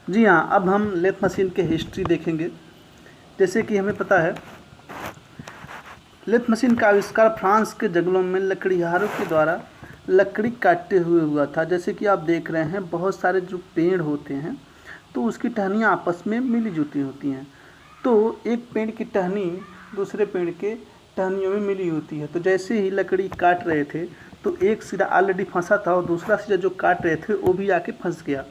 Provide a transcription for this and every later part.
जी हाँ, अब हम लेथ मशीन के हिस्ट्री देखेंगे। जैसे कि हमें पता है, लेथ मशीन का आविष्कार फ्रांस के जंगलों में लकड़ीहारों के द्वारा लकड़ी काटते हुए हुआ था। जैसे कि आप देख रहे हैं, बहुत सारे जो पेड़ होते हैं तो उसकी टहनियाँ आपस में मिली जुली होती हैं। तो एक पेड़ की टहनी दूसरे पेड़ के टहनियों में मिली होती है। तो जैसे ही लकड़ी काट रहे थे तो एक सिरा ऑलरेडी फंसा था और दूसरा सिरा जो काट रहे थे वो भी आके फंस गया।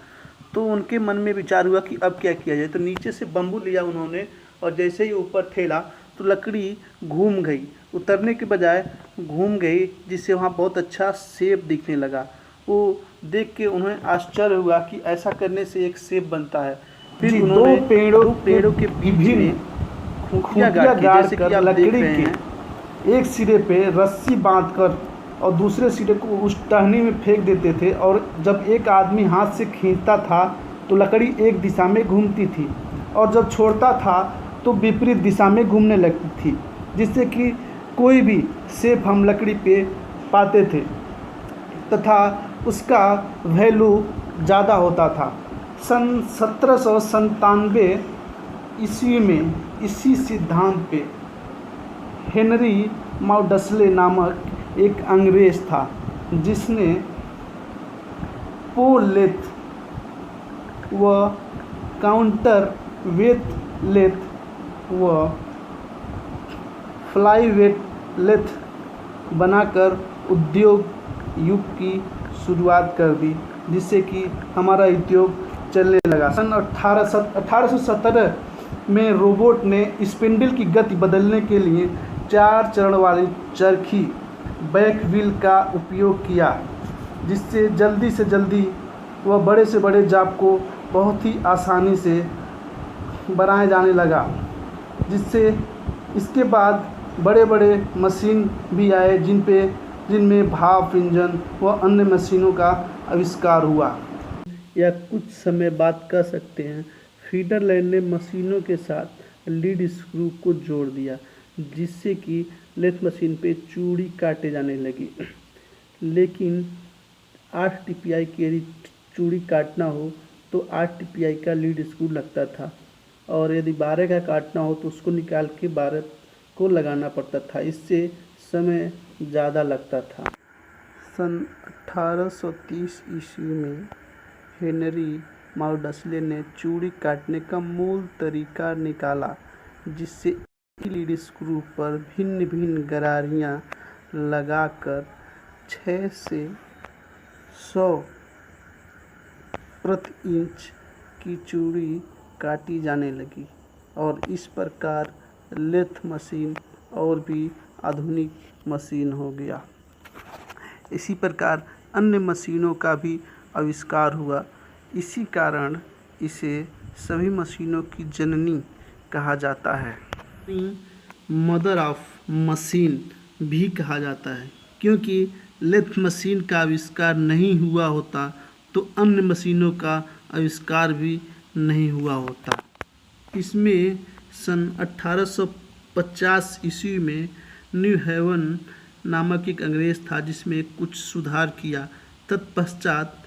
तो उनके मन में विचार हुआ कि अब क्या किया जाए। तो नीचे से बम्बू लिया उन्होंने और जैसे ही ऊपर ठेला तो लकड़ी घूम गई, उतरने के बजाय घूम गई, जिससे वहाँ बहुत अच्छा शेप दिखने लगा। वो देख के उन्हें आश्चर्य हुआ कि ऐसा करने से एक शेप बनता है। फिर उन्होंने दो पेड़ों के बीच में खूंटियाँ गाड़ के, जैसे कि आप देख रहे हैं, एक सिरे पे रस्सी बांधकर और दूसरे सिरे को उस टहनी में फेंक देते थे, और जब एक आदमी हाथ से खींचता था तो लकड़ी एक दिशा में घूमती थी और जब छोड़ता था तो विपरीत दिशा में घूमने लगती थी, जिससे कि कोई भी शेप हम लकड़ी पे पाते थे तथा उसका वैल्यू ज़्यादा होता था। सन 1797 ईस्वी में इसी सिद्धांत पे हेनरी माउडस्ले नामक एक अंग्रेज था, जिसने पोल लेथ व काउंटर वेट लेथ व फ्लाई वेट लेथ बनाकर उद्योग युग की शुरुआत कर दी, जिससे कि हमारा उद्योग चलने लगा। सन 1817 में रोबोट ने स्पिंडल की गति बदलने के लिए 4 चरण वाली चरखी बैक व्हील का उपयोग किया, जिससे जल्दी से जल्दी व बड़े से बड़े जाप को बहुत ही आसानी से बनाया जाने लगा। जिससे इसके बाद बड़े बड़े मशीन भी आए, जिनमें भाप इंजन व अन्य मशीनों का आविष्कार हुआ। या कुछ समय बाद कह सकते हैं, फीडरलैंड ने मशीनों के साथ लीड स्क्रू को जोड़ दिया, जिससे कि लेथ मशीन पे चूड़ी काटे जाने लगी। लेकिन 8 TPI के यदि चूड़ी काटना हो तो 8 TPI का लीड स्क्रू लगता था, और यदि 12 का काटना हो तो उसको निकाल के 12 को लगाना पड़ता था। इससे समय ज़्यादा लगता था। सन 1830 ईस्वी में हेनरी माउडस्ले ने चूड़ी काटने का मूल तरीका निकाला, जिससे एक लीड स्क्रू पर भिन्न भिन्न गरारियाँ लगाकर 6 से 100 प्रति इंच की चूड़ी काटी जाने लगी, और इस प्रकार लेथ मशीन और भी आधुनिक मशीन हो गया। इसी प्रकार अन्य मशीनों का भी आविष्कार हुआ। इसी कारण इसे सभी मशीनों की जननी कहा जाता है। मदर ऑफ मशीन भी कहा जाता है, क्योंकि लेथ मशीन का आविष्कार नहीं हुआ होता तो अन्य मशीनों का आविष्कार भी नहीं हुआ होता। इसमें सन 1850 ईस्वी में न्यू हेवन नामक एक अंग्रेज था, जिसमें कुछ सुधार किया। तत्पश्चात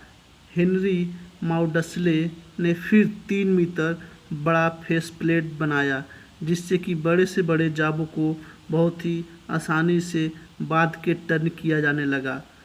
हेनरी माउडस्ले ने फिर 3 मीटर बड़ा फेस प्लेट बनाया, जिससे कि बड़े से बड़े जाबों को बहुत ही आसानी से बांध के टर्न किया जाने लगा।